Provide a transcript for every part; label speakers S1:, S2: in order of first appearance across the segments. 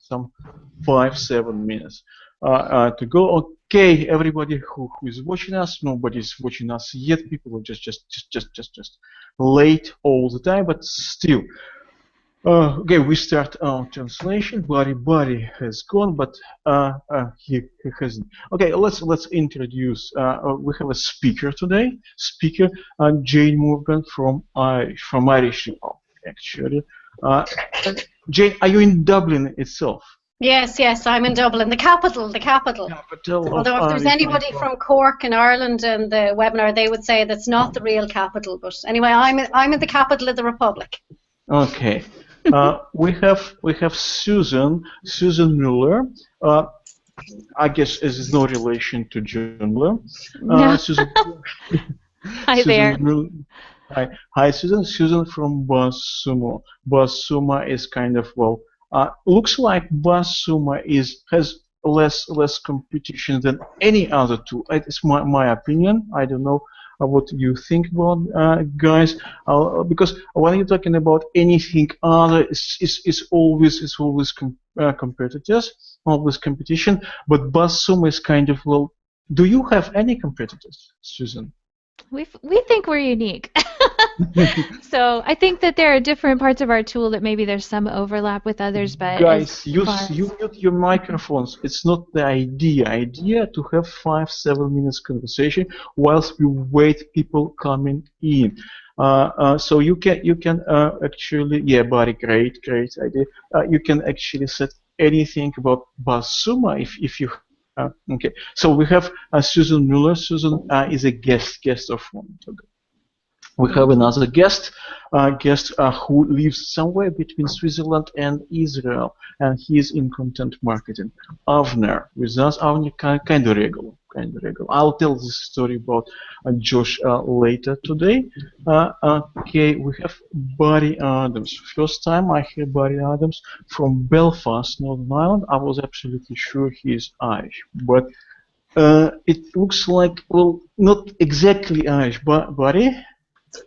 S1: some 5-7 minutes to go. Okay, everybody who is watching us, nobody's watching us yet. People are just late all the time, but still. Okay, we start our translation. Barry has gone, but he hasn't. Okay, let's introduce. We have a speaker today. Speaker Jane Morgan from Irish Republic, actually. Jane, are you in Dublin itself?
S2: Yes, I'm in Dublin, the capital. Although if there's anybody from Cork in Ireland in the webinar, they would say that's not the real capital. But anyway, I'm in the capital of the Republic.
S1: Okay. We have Susan Muller. I guess is no relation to John Muller.
S3: No.
S1: Susan.
S3: Hi there.
S1: Muller. Hi, Susan. Susan from BuzzSumo. BuzzSumo is kind of looks like BuzzSumo has less competition than any other tool. It's my opinion. I don't know what you think about, guys, because when you're talking about anything other, it's always competitors, always competition. But BuzzSumo is kind of Do you have any competitors, Susan?
S3: We think we're unique. So I think that there are different parts of our tool that maybe there's some overlap with others, but
S1: guys, you mute your microphones. It's not the idea to have 5-7 minutes conversation whilst we wait people coming in. So you can actually, yeah, Barry, great idea. You can actually set anything about BuzzSumo if you. Okay, so we have Susan Muller. Susan is a guest of one today. We have another guest who lives somewhere between Switzerland and Israel, and he is in content marketing. Avner with us. Avner kind of regular. I'll tell this story about Josh later today. Okay, we have Barry Adams. First time I hear Barry Adams from Belfast, Northern Ireland. I was absolutely sure he is Irish, but it looks like, not exactly Irish. Barry?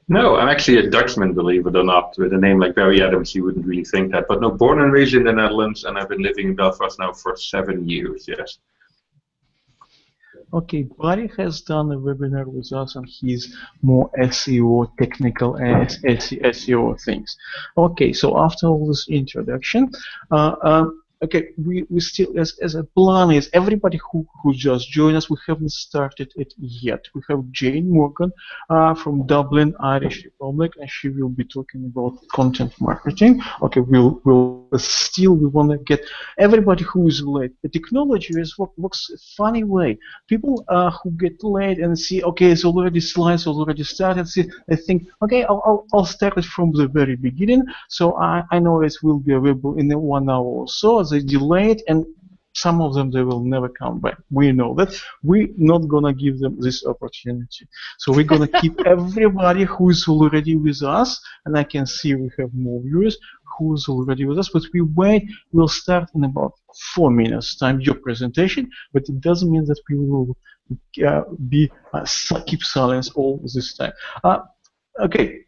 S4: No, I'm actually a Dutchman, believe it or not. With a name like Barry Adams, you wouldn't really think that. But no, born and raised in the Netherlands, and I've been living in Belfast now for 7 years, yes.
S1: Okay, Barry has done a webinar with us, and he's more SEO, technical SEO things. Okay, so after all this introduction, okay, we still, as a plan is, everybody who just joined us, we haven't started it yet. We have Jane Morgan from Dublin, Irish Republic, and she will be talking about content marketing. Okay, we want to get everybody who is late. The technology works a funny way. People who get late and see, okay, it's already slides already started. See, they think, okay, I'll start it from the very beginning, so I know it will be available in 1 hour or so. They delay it, and some of them, they will never come back. We know that. We're not gonna give them this opportunity. So we're gonna keep everybody who is already with us, and I can see we have more viewers who is already with us, but we'll start in about 4 minutes time, your presentation, but it doesn't mean that we will keep silence all this time. Okay.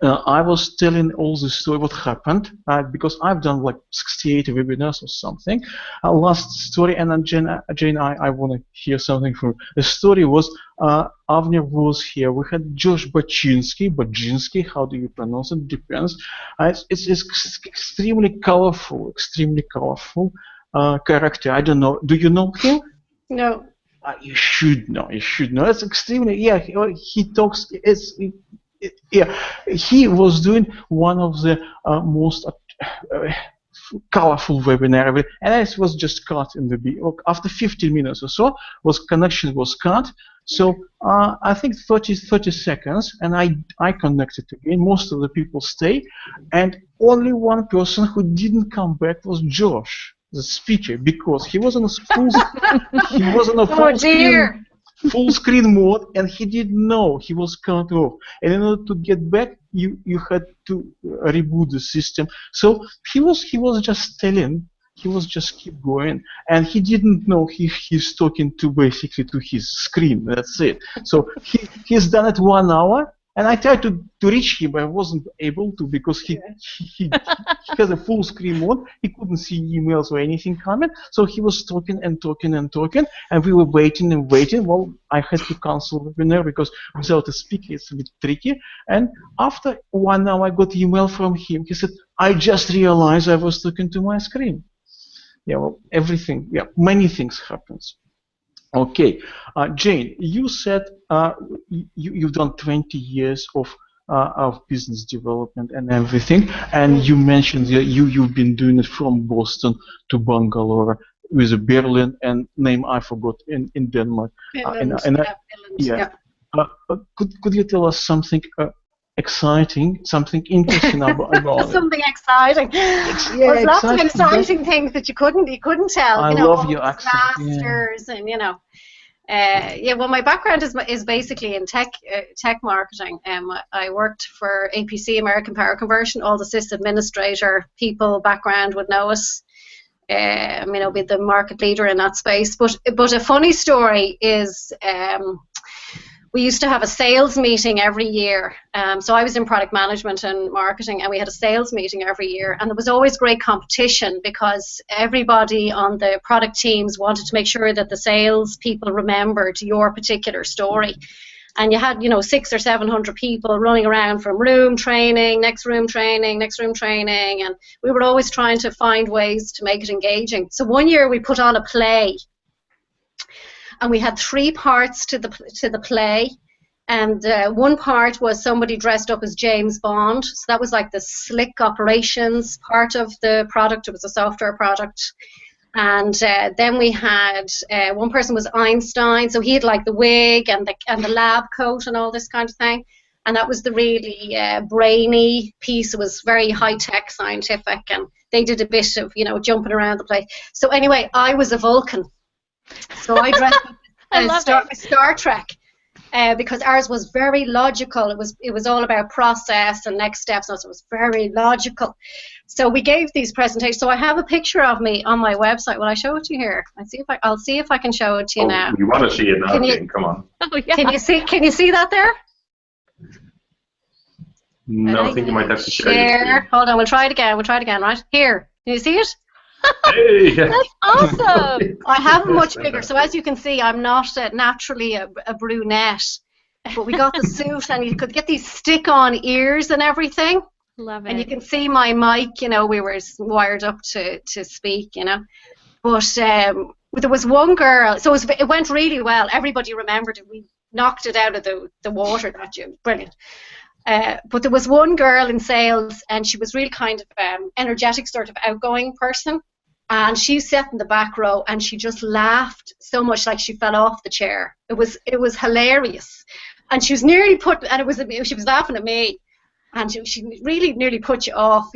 S1: I was telling all the story what happened because I've done like 68 webinars or something. Last story, and then Jane, I want to hear something from you. The story was Avner was here. We had Josh Baczynski, how do you pronounce it? Depends. It's extremely colorful character. I don't know. Do you know him?
S2: No.
S1: You should know. It's extremely, yeah. He talks. Yeah, he was doing one of the most colorful webinar ever, and it was just cut in the after 15 minutes or so. Connection was cut, so I think 30 seconds, and I connected again. Most of the people stay, and only one person who didn't come back was Josh, the speaker, because he was on a full screen mode, and he didn't know he was cut off. And in order to get back, you had to reboot the system. So he was just telling, he was just keep going, and he didn't know he's talking to basically to his screen. That's it. So he's done it 1 hour, And I tried to reach him, but I wasn't able to because he has a full screen mode. He couldn't see emails or anything coming. So he was talking and talking and talking, and we were waiting and waiting. Well, I had to cancel the webinar because without a speaker it's a bit tricky. And after 1 hour, I got email from him. He said, "I just realized I was talking to my screen." Yeah, well, everything. Yeah, many things happens. Okay, Jane, you said you've done 20 years of business development and everything, and you mentioned that you've been doing it from Boston to Bangalore with a Berlin and name I forgot in Denmark.
S2: Billund,
S1: yeah. Could you tell us something exciting, something interesting about it?
S2: Something exciting. There's lots of exciting things that you couldn't tell.
S1: I love your accent.
S2: Disasters and well, my background is basically in tech marketing. I worked for APC, American Power Conversion. All the sys administrator people background would know us. Be the market leader in that space. But a funny story is. We used to have a sales meeting every year. So I was in product management and marketing, and we had a sales meeting every year. And there was always great competition because everybody on the product teams wanted to make sure that the sales people remembered your particular story. And you had, 600 or 700 people running around from room training, next room training, next room training. And we were always trying to find ways to make it engaging. So one year we put on a play. And we had 3 parts to the play, and one part was somebody dressed up as James Bond. So that was like the slick operations part of the product. It was a software product, and then we had one person was Einstein, so he had like the wig and the lab coat and all this kind of thing. And that was the really brainy piece. It was very high tech, scientific, and they did a bit of jumping around the place. So anyway, I was a Vulcan. So I dressed up as Star Trek because ours was very logical. It was all about process and next steps. So it was very logical. So we gave these presentations. So I have a picture of me on my website. Will I show it to you here? I'll see if I can show it to you now.
S4: You want to see it now? Come on.
S3: Oh, yeah.
S2: Can you see that there?
S4: No, I think you might have to
S2: share. Hold on. We'll try it again. Right here. Can you see it?
S4: Hey.
S3: That's awesome.
S2: I have a much bigger, so as you can see, I'm not naturally a brunette, but we got the suit, and you could get these stick-on ears and everything.
S3: Love it.
S2: And you can see my mic, we were wired up to speak, But there was one girl, so it went really well. Everybody remembered it. We knocked it out of the water that year. Brilliant. But there was one girl in sales, and she was really kind of energetic, sort of outgoing person. And she sat in the back row, and she just laughed so much, like she fell off the chair. It was hilarious, and she was nearly she was laughing at me, and she really nearly put you off,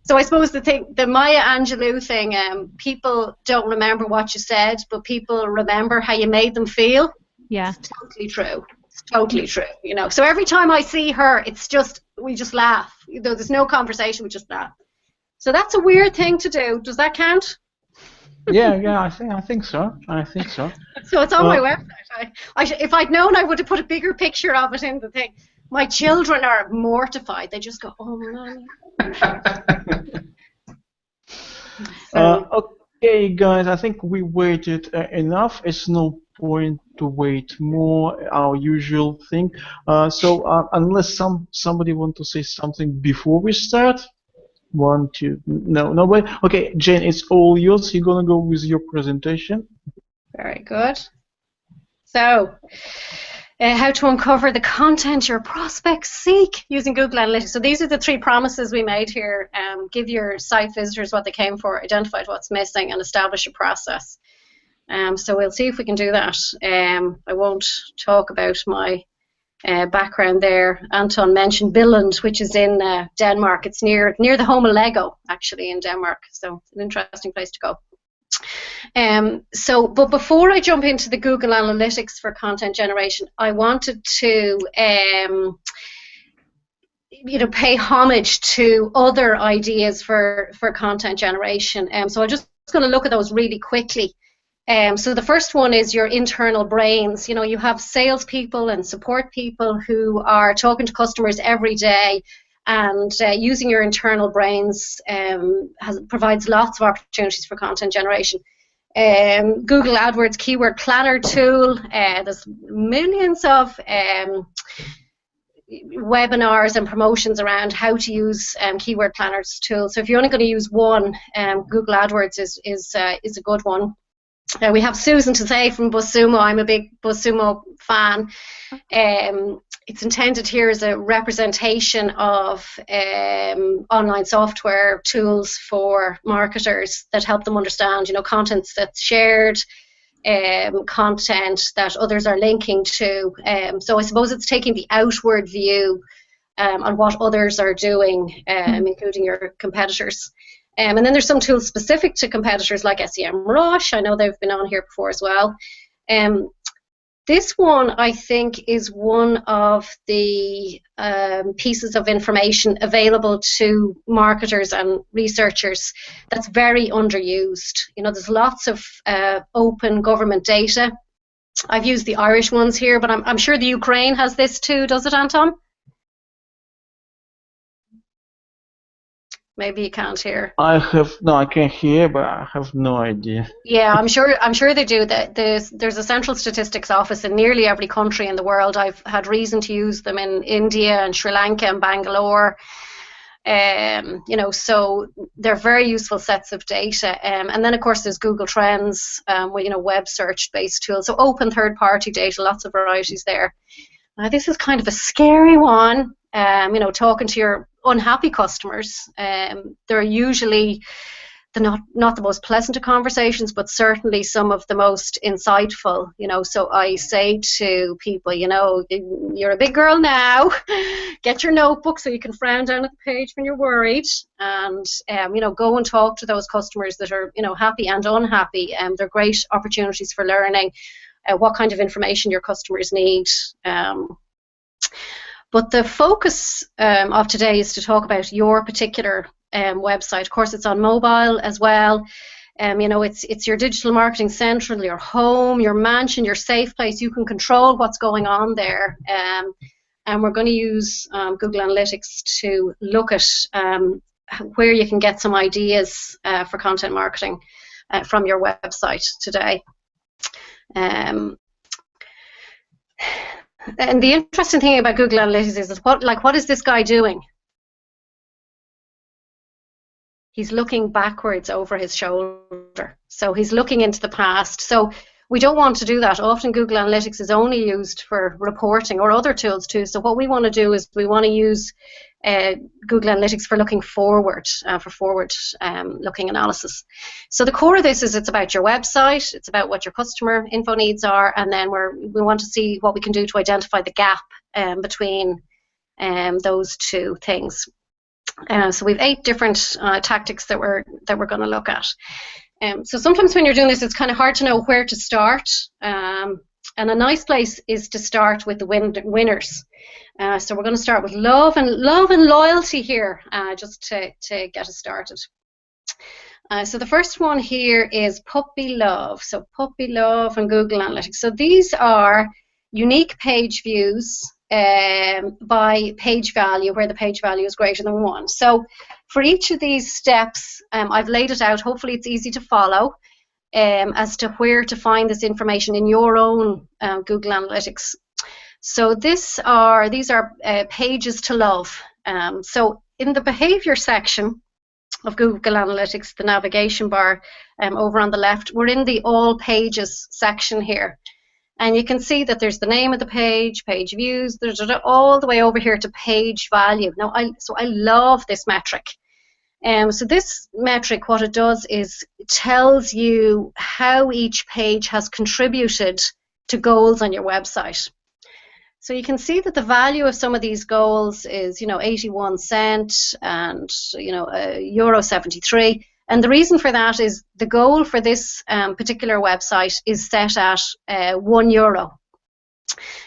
S2: So I suppose the Maya Angelou thing, people don't remember what you said, but people remember how you made them feel.
S3: Yeah,
S2: it's totally true. Totally true, So every time I see her, we just laugh. There's no conversation, we just laugh. So that's a weird thing to do. Does that count?
S1: Yeah, I think so.
S2: So it's on my website. If I'd known, I would have put a bigger picture of it in the thing. My children are mortified. They just go, "Oh, Mommy."
S1: Okay, guys, I think we waited enough. It's no point to wait more, our usual thing. So unless somebody want to say something before we start. 1, 2, no way. Okay, Jane, it's all yours. You're gonna go with your presentation.
S2: Very good. So, how to uncover the content your prospects seek using Google Analytics. So these are the 3 promises we made here. Give your site visitors what they came for, identify what's missing, and establish a process. So we'll see if we can do that. I won't talk about my background there. Anton mentioned Billund, which is in Denmark. It's near the home of Lego, actually, in Denmark. So it's an interesting place to go. But before I jump into the Google Analytics for content generation, I wanted to pay homage to other ideas for content generation. So I'm just going to look at those really quickly. So the first one is your internal brains. You know, you have salespeople and support people who are talking to customers every day, and using your internal brains provides lots of opportunities for content generation. Google AdWords Keyword Planner tool. There's millions of webinars and promotions around how to use Keyword Planners tool. So if you're only going to use one, Google AdWords is a good one. We have Susan to say from BuzzSumo. I'm a big BuzzSumo fan. It's intended here as a representation of online software tools for marketers that help them understand, you know, content that's shared, content that others are linking to. So I suppose it's taking the outward view on what others are doing, including your competitors. And then there's some tools specific to competitors like SEMrush. I know they've been on here before as well. This one, I think, is one of the pieces of information available to marketers and researchers that's very underused. You know, there's lots of open government data. I've used the Irish ones here, but I'm sure the Ukraine has this too. Does it, Anton? Maybe you can't hear.
S1: I can hear, but I have no idea.
S2: Yeah, I'm sure they do. There's a central statistics office in nearly every country in the world. I've had reason to use them in India and Sri Lanka and Bangalore. You know, so they're very useful sets of data. And then of course there's Google Trends, you know, web search based tools. So open third-party data, lots of varieties there. Now this is kind of a scary one. You know, talking to your unhappy customers. They're usually not the most pleasant of conversations, but certainly some of the most insightful. You know, so I say to people, you know, you're a big girl now. Get your notebook so you can frown down at the page when you're worried, and you know, go and talk to those customers that are, you know, happy and unhappy. They're great opportunities for learning what kind of information your customers need. But the focus of today is to talk about your particular website. Of course, it's on mobile as well. You know, it's your digital marketing central, your home, your mansion, your safe place. You can control what's going on there. And we're going to use Google Analytics to look at where you can get some ideas for content marketing from your website today. And the interesting thing about Google Analytics is what is this guy doing? He's looking backwards over his shoulder. So he's looking into the past. So we don't want to do that. Often Google Analytics is only used for reporting or other tools too. So what we want to do is we want to use Google Analytics for looking forward, for forward-looking analysis. So the core of this is it's about your website, it's about what your customer info needs are, and then we want to see what we can do to identify the gap between those two things. So we have 8 different tactics that we're going to look at. So sometimes when you're doing this, it's kind of hard to know where to start. And a nice place is to start with the winners. So we're going to start with love and loyalty here, just to get us started. So the first one here is puppy love. So puppy love and Google Analytics. So these are unique page views by page value, where the page value is greater than 1. So for each of these steps, I've laid it out. Hopefully it's easy to follow as to where to find this information in your own Google Analytics. So these are pages to love. So in the behavior section of Google Analytics, the navigation bar over on the left, we're in the all pages section here. And you can see that there's the name of the page, page views, there's all the way over here to page value. Now, I love this metric. So this metric, what it does is it tells you how each page has contributed to goals on your website. So you can see that the value of some of these goals is, you know, 81 cents and, you know, €73. And the reason for that is the goal for this particular website is set at €1.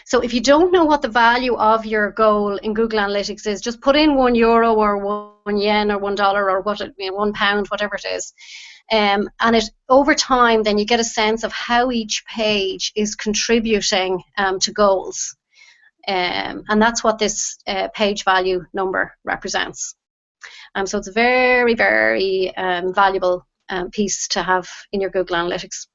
S2: So if you don't know what the value of your goal in Google Analytics is, just put in €1 or €1 or $1 or £1, whatever it is. And over time, then you get a sense of how each page is contributing to goals. And that's what this page value number represents. So it's a very, very valuable piece to have in your Google Analytics.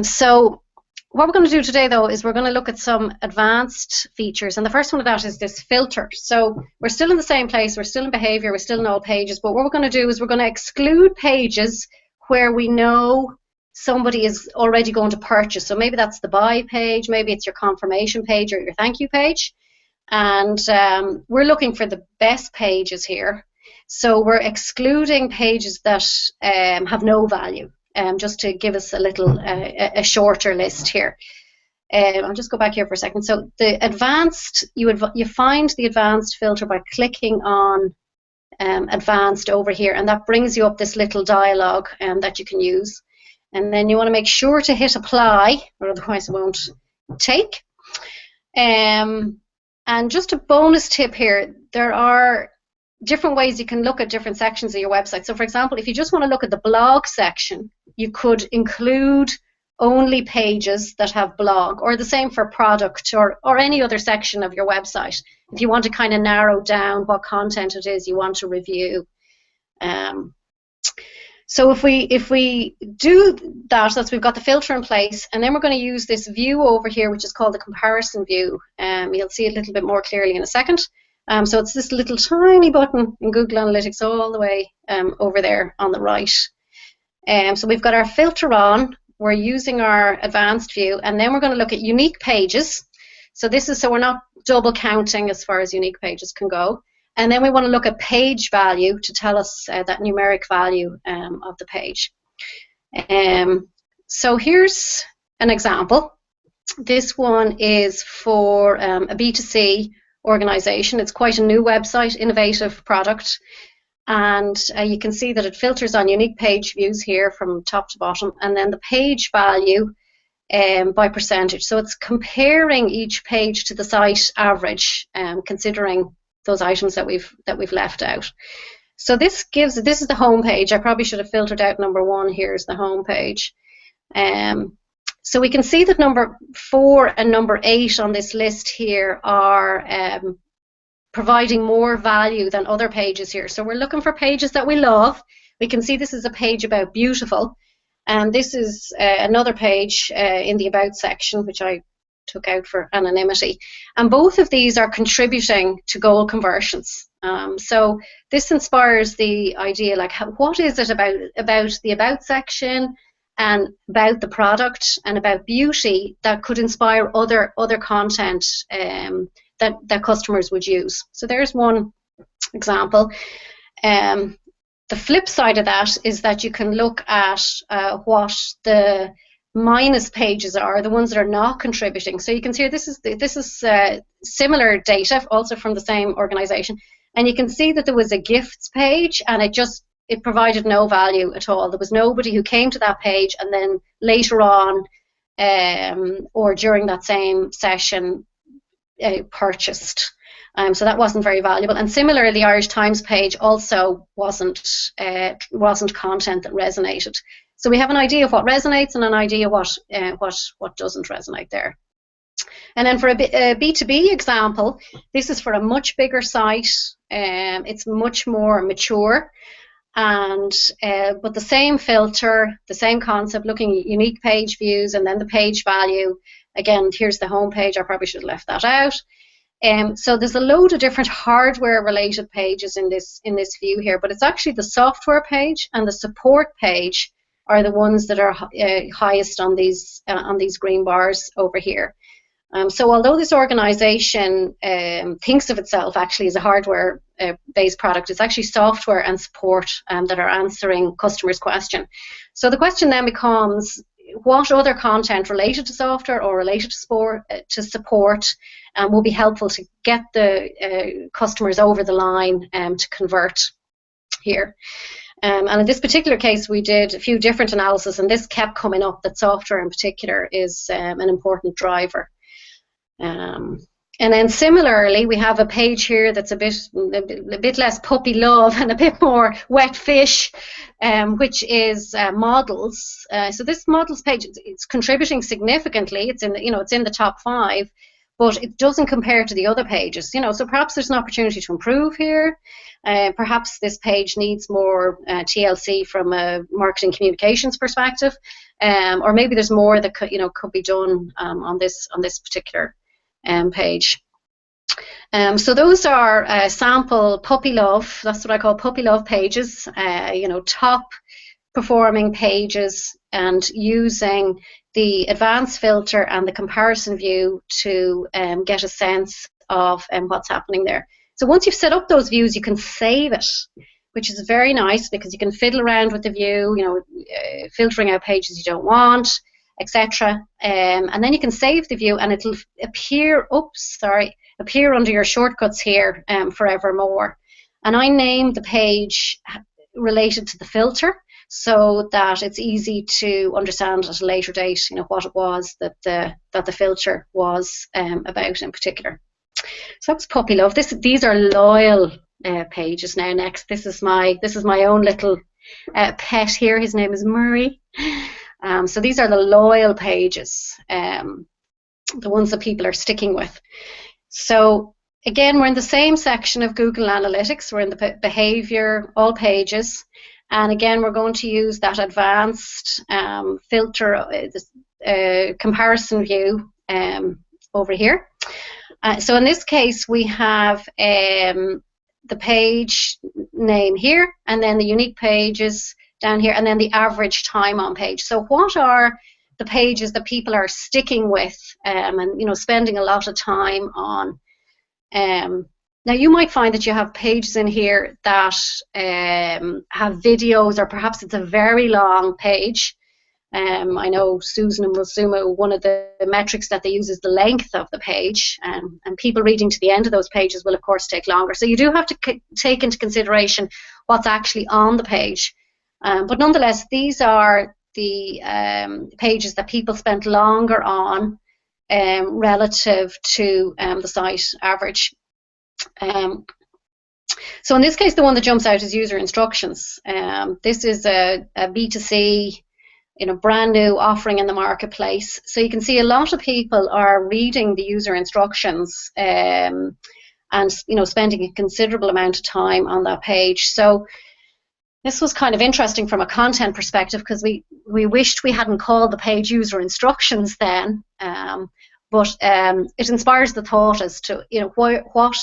S2: So what we're going to do today, though, is we're going to look at some advanced features. And the first one of that is this filter. So we're still in the same place. We're still in behavior. We're still in all pages. But what we're going to do is we're going to exclude pages where we know somebody is already going to purchase. So maybe that's the buy page. Maybe it's your confirmation page or your thank you page. And we're looking for the best pages here. So we're excluding pages that have no value. Just to give us a little a shorter list here. I'll just go back here for a second. So the advanced, you find the advanced filter by clicking on advanced over here, and that brings you up this little dialog that you can use. And then you want to make sure to hit apply, or otherwise it won't take. And just a bonus tip here, there are different ways you can look at different sections of your website. So for example, if you just want to look at the blog section, you could include only pages that have blog, or the same for product or any other section of your website, if you want to kind of narrow down what content it is you want to review. So if we do that, so we've got the filter in place, and then we're going to use this view over here, which is called the comparison view. You'll see it a little bit more clearly in a second. So it's this little tiny button in Google Analytics all the way over there on the right. So we've got our filter on, we're using our advanced view, and then we're going to look at unique pages. So this is so we're not double counting as far as unique pages can go. And then we want to look at page value to tell us that numeric value of the page. So here's an example. This one is for a B2C organization. It's quite a new website, innovative product, and you can see that it filters on unique page views here from top to bottom, and then the page value by percentage. So it's comparing each page to the site average, considering those items that we've left out. So this is the home page. I probably should have filtered out number 1. Here's the home page. So we can see that number 4 and number 8 on this list here are providing more value than other pages here. So we're looking for pages that we love. We can see this is a page about beautiful, and this is another page in the about section, which I took out for anonymity. And both of these are contributing to goal conversions. So this inspires the idea, like what is it about the about section and about the product and about beauty that could inspire other content that customers would use. So there's one example. The flip side of that is that you can look at what the minus pages are, the ones that are not contributing. So you can see this is similar data, also from the same organization, and you can see that there was a gifts page, and it provided no value at all. There was nobody who came to that page and then later on or during that same session purchased. So that wasn't very valuable. And similarly, the Irish Times page also wasn't content that resonated. So we have an idea of what resonates and an idea what doesn't resonate there. And then for a B2B example, this is for a much bigger site. It's much more mature, and but the same filter, the same concept, looking at unique page views and then the page value. Again, here's the home page. I probably should have left that out. So there's a load of different hardware-related pages in this view here, but it's actually the software page and the support page are the ones that are highest on these green bars over here. So although this organization thinks of itself actually as a hardware-based product, it's actually software and support that are answering customers' question. So the question then becomes, what other content related to software or related to support will be helpful to get the customers over the line to convert here. And in this particular case, we did a few different analyses, and this kept coming up that software in particular is an important driver. And then similarly, we have a page here that's a bit less puppy love and a bit more wet fish, which is models. So this models page, it's contributing significantly. It's in it's in the top 5, but it doesn't compare to the other pages. So perhaps there's an opportunity to improve here. Perhaps this page needs more TLC from a marketing communications perspective, or maybe there's more that could be done on this particular page. So those are sample puppy love. That's what I call puppy love pages. Top performing pages, and using the advanced filter and the comparison view to get a sense of what's happening there. So once you've set up those views, you can save it, which is very nice because you can fiddle around with the view, filtering out pages you don't want, etc. And then you can save the view, and it'll appear under your shortcuts here forevermore. And I named the page related to the filter so that it's easy to understand at a later date, what it was that the filter was about in particular. So that's puppy love. These are loyal pages. Now next, this is my own little pet here. His name is Murray. So these are the loyal pages, the ones that people are sticking with. So again, we're in the same section of Google Analytics. We're in the behavior, all pages. And again, we're going to use that advanced filter, comparison view over here. So in this case, we have the page name here, and then the unique pages down here, and then the average time on page. So what are the pages that people are sticking with and spending a lot of time on? Now you might find that you have pages in here that have videos, or perhaps it's a very long page. I know Susan and Wilsuma, one of the metrics that they use is the length of the page, and people reading to the end of those pages will of course take longer. So you do have to take into consideration what's actually on the page. But nonetheless, these are the pages that people spent longer on relative to the site average. So in this case, the one that jumps out is user instructions. This is a B2C, brand new offering in the marketplace. So you can see a lot of people are reading the user instructions and spending a considerable amount of time on that page. So this was kind of interesting from a content perspective, because we wished we hadn't called the page user instructions then, but it inspires the thought as to what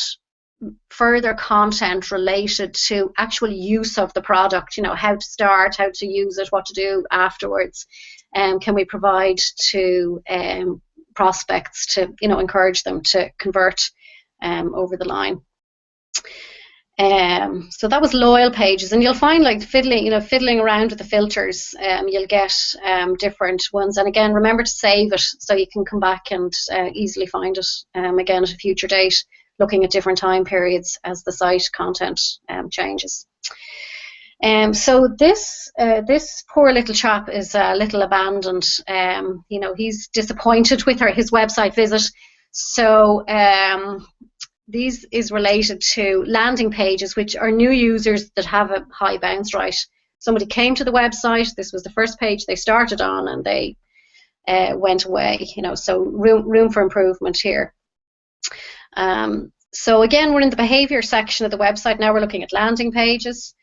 S2: further content related to actual use of the product, how to start, how to use it, what to do afterwards, can we provide to prospects to encourage them to convert over the line. So that was loyal pages, and you'll find like fiddling around with the filters, you'll get different ones. And again, remember to save it so you can come back and easily find it again at a future date, looking at different time periods as the site content changes. So this poor little chap is a little abandoned. He's disappointed with his website visit. So these is related to landing pages, which are new users that have a high bounce rate. Somebody came to the website, this was the first page they started on, and they went away. So room for improvement here. So again, we're in the behavior section of the website. Now we're looking at landing pages.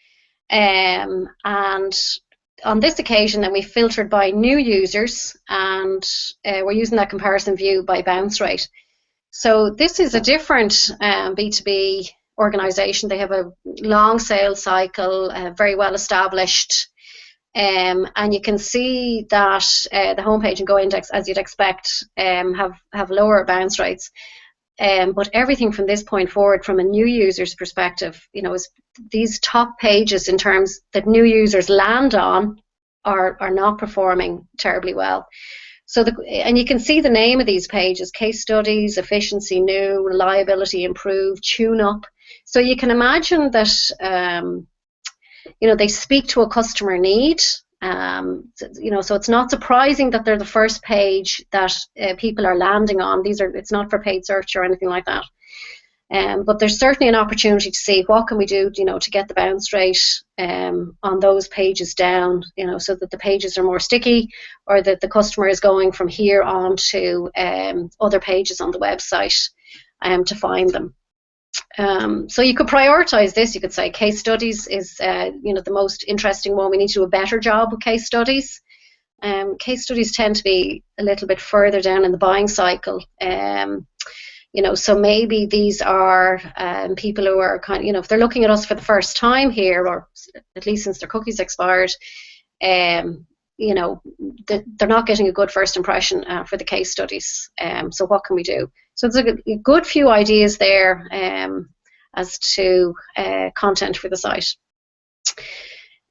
S2: And on this occasion, then we filtered by new users, and we're using that comparison view by bounce rate. So this is a different B2B organization. They have a long sales cycle, very well established, and you can see that the homepage and Go Index, as you'd expect, have lower bounce rates. But everything from this point forward, from a new user's perspective, is these top pages in terms that new users land on are not performing terribly well. So and you can see the name of these pages: case studies, efficiency new, reliability improved, tune up. So you can imagine that they speak to a customer need, So it's not surprising that they're the first page that people are landing on. It's not for paid search or anything like that. But there's certainly an opportunity to see what can we do, to get the bounce rate on those pages down, so that the pages are more sticky, or that the customer is going from here on to other pages on the website to find them. So you could prioritize this. You could say case studies is, the most interesting one. We need to do a better job with case studies. Case studies tend to be a little bit further down in the buying cycle. So maybe these are people who are if they're looking at us for the first time here, or at least since their cookies expired, they're not getting a good first impression for the case studies. So what can we do? So there's a good few ideas there as to content for the site.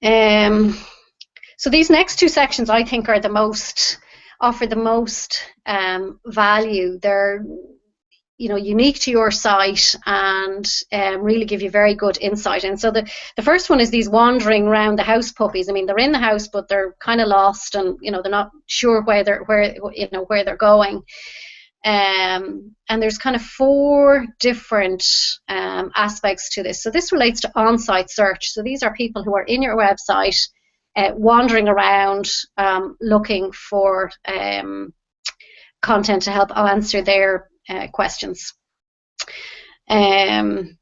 S2: So these next two sections, I think, are offer the most value. They're unique to your site and really give you very good insight. And so the first one is these wandering around the house puppies. I mean, they're in the house, but they're kind of lost, and they're not sure where they're going. And there's kind of 4 different aspects to this. So this relates to on-site search. So these are people who are in your website, wandering around, looking for content to help answer their questions. And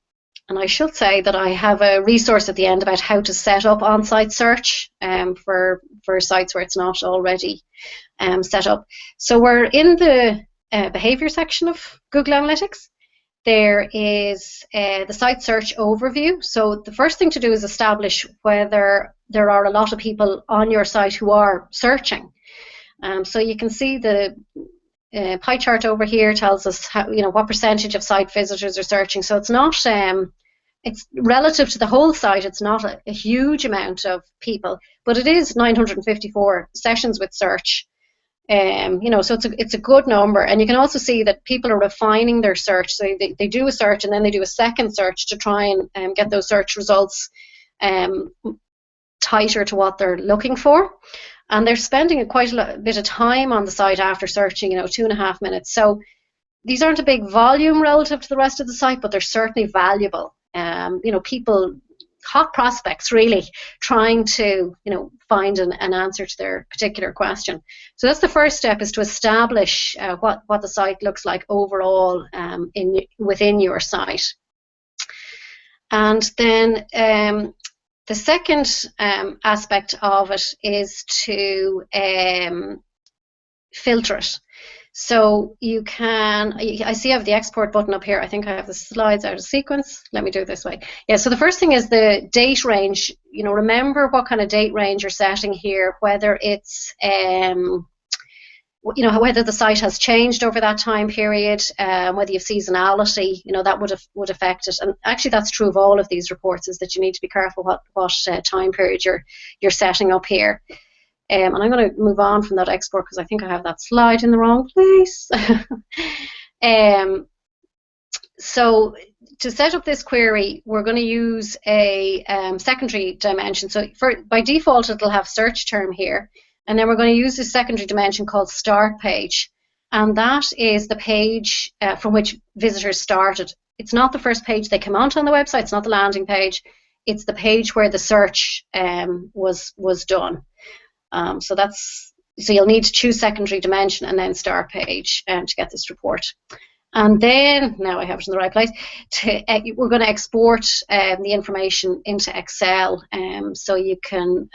S2: I should say that I have a resource at the end about how to set up on-site search for sites where it's not already set up. So we're in the behavior section of Google Analytics. There is the site search overview. So the first thing to do is establish whether there are a lot of people on your site who are searching. So you can see the pie chart over here tells us what percentage of site visitors are searching. So it's not it's relative to the whole site, it's not a huge amount of people, but it is 954 sessions with search. So it's a good number. And you can also see that people are refining their search. So they do a search and then they do a second search to try and get those search results tighter to what they're looking for. And they're spending quite a bit of time on the site after searching, 2.5 minutes. So these aren't a big volume relative to the rest of the site, but they're certainly valuable. People, hot prospects really, trying to, find an answer to their particular question. So that's the first step, is to establish what the site looks like overall within your site. And then the second aspect of it is to filter it. So you can, I see I have the export button up here. I think I have the slides out of sequence. Let me do it this way. Yeah, so the first thing is the date range. Remember what kind of date range you're setting here, whether it's, whether the site has changed over that time period, whether you have seasonality, that would affect it. And actually that's true of all of these reports, is that you need to be careful what time period you're setting up here. And I'm going to move on from that export because I think I have that slide in the wrong place. So to set up this query, we're going to use a secondary dimension. So by default, it'll have search term here. And then we're going to use this secondary dimension called start page. And that is the page from which visitors started. It's not the first page they come onto on the website. It's not the landing page. It's the page where the search was done. So you'll need to choose secondary dimension and then start page to get this report. And then, now I have it in the right place, we're going to export the information into Excel so you can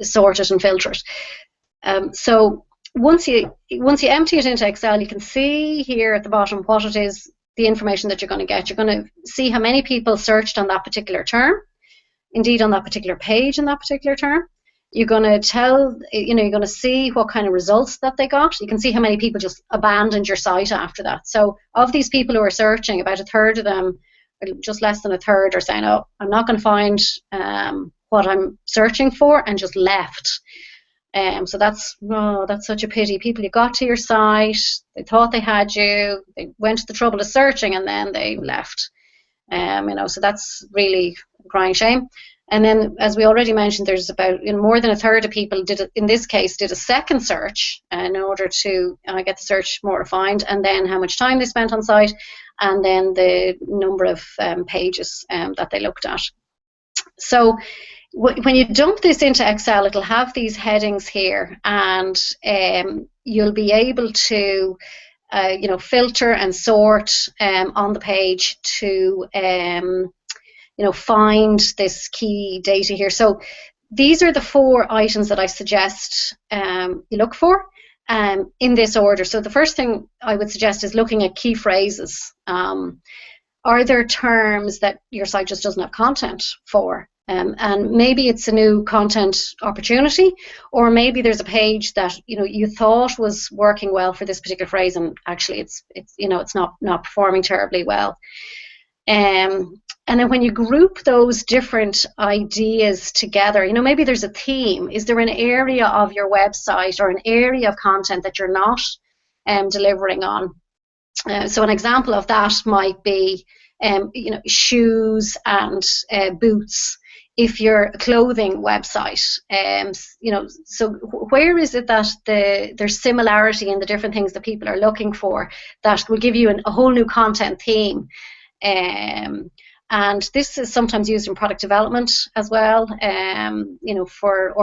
S2: sort it and filter it. So once you empty it into Excel, you can see here at the bottom what it is, the information that you're going to get. You're going to see how many people searched on that particular term, indeed on that particular page in that particular term. You're going to you're going to see what kind of results that they got. You can see how many people just abandoned your site after that. So of these people who are searching, about a third of them, or just less than a third, are saying, oh, I'm not going to find what I'm searching for, and just left. So that's such a pity. People, you got to your site, they thought they had you, they went to the trouble of searching, and then they left. So that's really a crying shame. And then, as we already mentioned, there's about more than a third of people in this case did a second search in order to get the search more refined, and then how much time they spent on site, and then the number of pages that they looked at. So when you dump this into Excel, it'll have these headings here, and you'll be able to filter and sort on the page to find this key data here. So these are the 4 items that I suggest you look for in this order. So the first thing I would suggest is looking at key phrases. Are there terms that your site just doesn't have content for? And maybe it's a new content opportunity, or maybe there's a page that you thought was working well for this particular phrase, and actually it's not performing terribly well. And then when you group those different ideas together, maybe there's a theme. Is there an area of your website or an area of content that you're not delivering on? So an example of that might be, shoes and boots. If you're a clothing website, so where is it that there's similarity in the different things that people are looking for that will give you a whole new content theme? And this is sometimes used in product development as well, for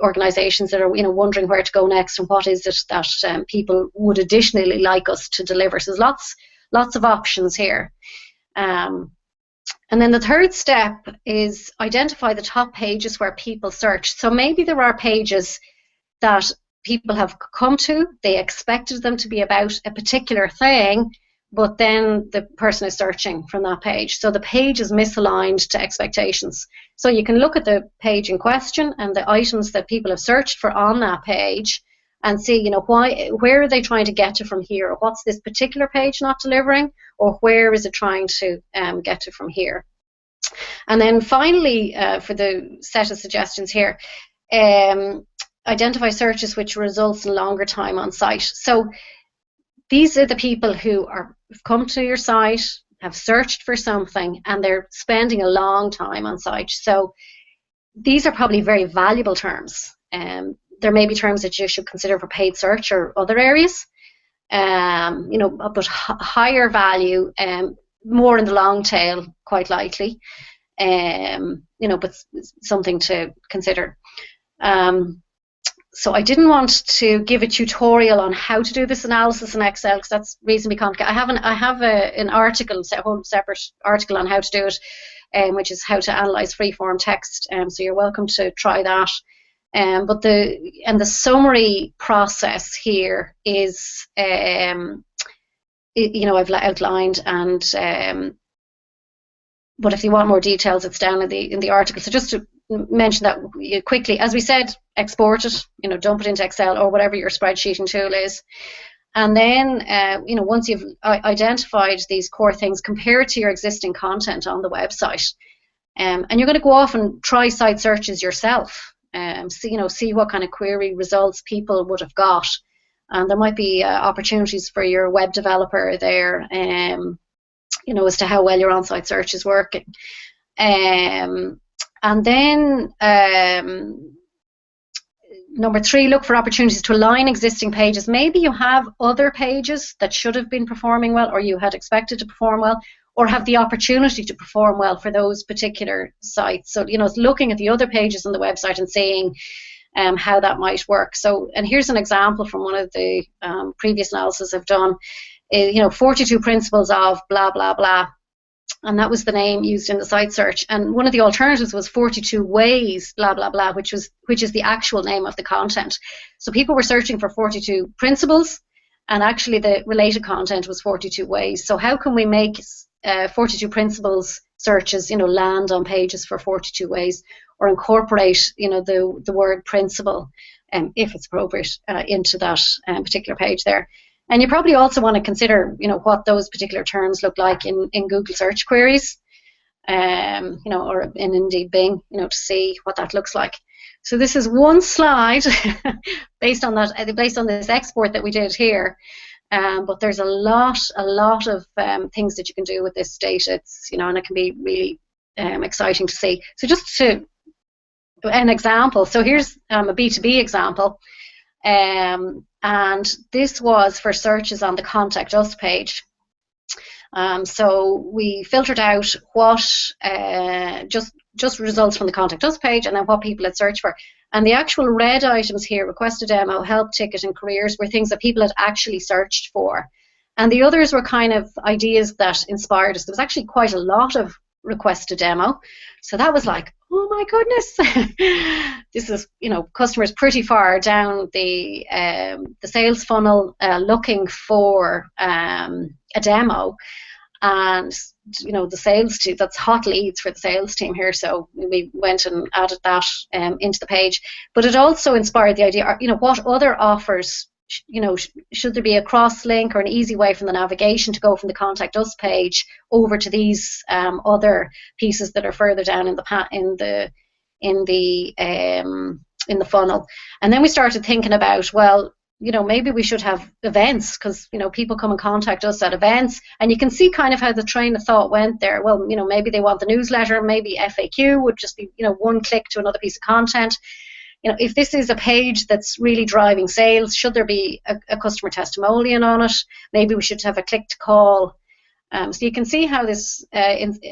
S2: organizations that are wondering where to go next and what is it that people would additionally like us to deliver. So there's lots of options here. And then the third step is identify the top pages where people search. So maybe there are pages that people have come to, they expected them to be about a particular thing, but then the person is searching from that page. So the page is misaligned to expectations. So you can look at the page in question and the items that people have searched for on that page and see, where are they trying to get to from here? Or what's this particular page not delivering? Or where is it trying to get to from here? And then finally, for the set of suggestions here, identify searches which results in longer time on site. So these are the people who have come to your site, have searched for something, and they're spending a long time on site. So these are probably very valuable terms. There may be terms that you should consider for paid search or other areas, but higher value, more in the long tail, quite likely, but something to consider. So I didn't want to give a tutorial on how to do this analysis in Excel because that's reasonably complicated. I have an article, a whole separate article on how to do it, which is how to analyze freeform text. So you're welcome to try that. But the summary process here is, I've outlined, and but if you want more details, it's down in the article. So just to mention that quickly, as we said, export it, dump it into Excel or whatever your spreadsheeting tool is. And then, once you've identified these core things, compare it to your existing content on the website. And you're going to go off and try site searches yourself. See what kind of query results people would have got. And there might be opportunities for your web developer there, as to how well your on-site search is working. And then number 3, look for opportunities to align existing pages. Maybe you have other pages that should have been performing well or you had expected to perform well or have the opportunity to perform well for those particular sites. So, looking at the other pages on the website and seeing how that might work. So, and here's an example from one of the previous analyses I've done. 42 principles of blah, blah, blah. And that was the name used in the site search. And one of the alternatives was 42 ways, blah, blah, blah, which is the actual name of the content. So people were searching for 42 principles, and actually the related content was 42 ways. So how can we make 42 principles searches, land on pages for 42 ways, or incorporate, the word principle, if it's appropriate, into that particular page there. And you probably also want to consider, what those particular terms look like in Google search queries, or in indeed Bing, to see what that looks like. So this is one slide based on this export that we did here. But there's a lot of things that you can do with this data. It's, and it can be really exciting to see. So just to an example, so here's a B2B example, and this was for searches on the Contact Us page. So we filtered out what just results from the Contact Us page, and then what people had searched for. And the actual red items here, request a demo, help ticket, and careers, were things that people had actually searched for. And the others were kind of ideas that inspired us. There was actually quite a lot of request a demo. So that was like, oh my goodness, this is, you know, customers pretty far down the sales funnel looking for a demo. And, you know, the sales team, that's hot leads for the sales team here. So we went and added that into the page. But it also inspired the idea, you know, what other offers, you know, should there be a cross link or an easy way from the navigation to go from the Contact Us page over to these other pieces that are further down in the funnel. And then we started thinking about, well, you know, maybe we should have events, because, you know, people come and contact us at events, and you can see kind of how the train of thought went there. Well, you know, maybe they want the newsletter, maybe FAQ would just be, you know, one click to another piece of content. You know, if this is a page that's really driving sales, should there be a customer testimonial on it? Maybe we should have a click to call. So you can see how this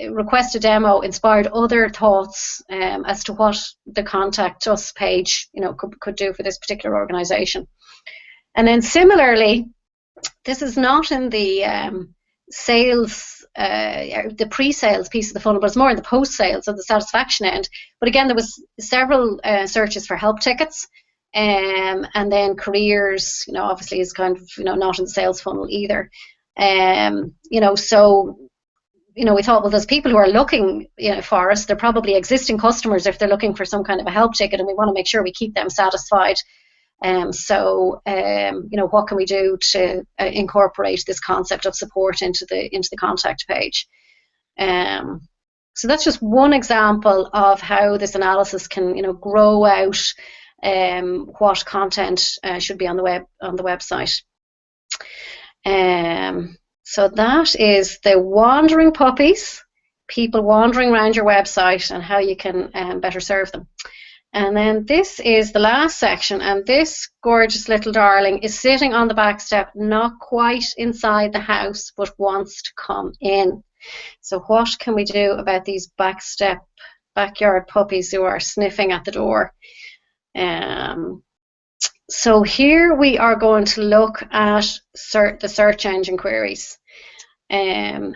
S2: request a demo inspired other thoughts as to what the Contact Us page, you know, could do for this particular organization. And then similarly, this is not in the sales, the pre-sales piece of the funnel, but it's more in the post-sales of the satisfaction end. But again, there was several searches for help tickets, and then careers, you know, obviously is kind of, you know, not in the sales funnel either. You know, so, you know, we thought, well, there's people who are looking, you know, for us. They're probably existing customers if they're looking for some kind of a help ticket, and we want to make sure we keep them satisfied. So, you know, what can we do to incorporate this concept of support into the contact page? So that's just one example of how this analysis can, you know, grow out what content should be on the website. So that is the wandering puppies, people wandering around your website, and how you can better serve them. And then this is the last section, and this gorgeous little darling is sitting on the back step, not quite inside the house, but wants to come in. So what can we do about these backyard puppies who are sniffing at the door? So here we are going to look at the search engine queries. And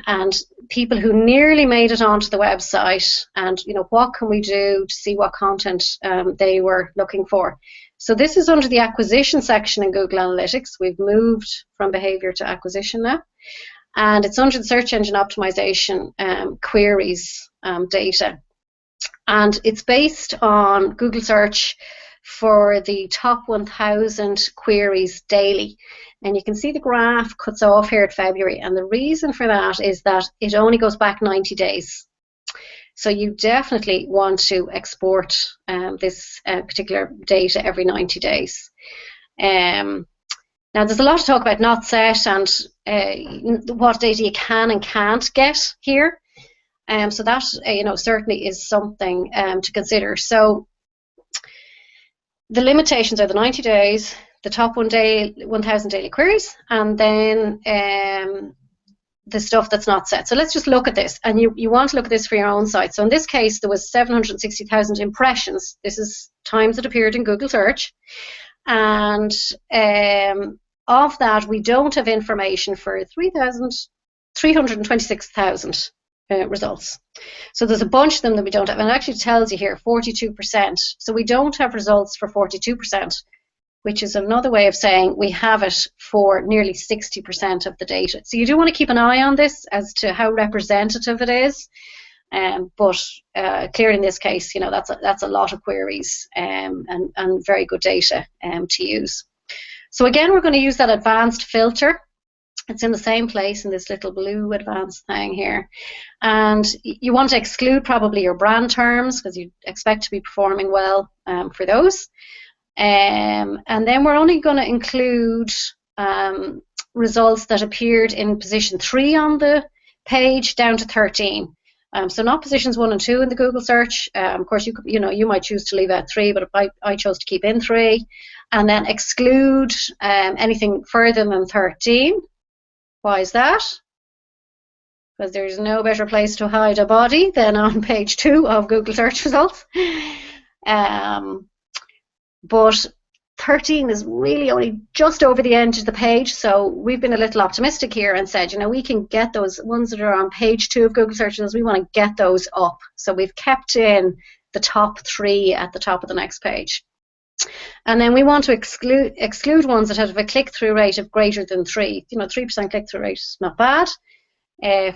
S2: people who nearly made it onto the website, and, you know, what can we do to see what content they were looking for. So this is under the acquisition section in Google Analytics. We've moved from behavior to acquisition now, and it's under the search engine optimization queries data, and it's based on Google search for the top 1,000 queries daily. And you can see the graph cuts off here at February, and the reason for that is that it only goes back 90 days. So you definitely want to export this particular data every 90 days. Now there's a lot to talk about not set and what data you can and can't get here. So that you know, certainly is something to consider. So the limitations are the 90 days, the top 1,000 daily queries, and then the stuff that's not set. So let's just look at this, and you want to look at this for your own site. So in this case, there was 760,000 impressions. This is times it appeared in Google search, and of that, we don't have information for 326,000 results. So there's a bunch of them that we don't have, and it actually tells you here 42%. So we don't have results for 42%, which is another way of saying we have it for nearly 60% of the data. So you do want to keep an eye on this as to how representative it is, but clearly in this case, you know, that's a lot of queries and very good data to use. So again, we're going to use that advanced filter. It's in the same place in this little blue advanced thing here. And you want to exclude probably your brand terms, because you expect to be performing well for those. And then we're only going to include results that appeared in position 3 on the page down to 13. So not positions 1 and 2 in the Google search. Of course, you might choose to leave out 3, but I chose to keep in 3, and then exclude anything further than 13. Why is that? Because there's no better place to hide a body than on page 2 of Google search results. But 13 is really only just over the end of the page, so we've been a little optimistic here and said, we can get those ones that are on page 2 of Google search results, we want to get those up. So we've kept in the top 3 at the top of the next page. And then we want to exclude ones that have a click-through rate of greater than 3. 3% click-through rate is not bad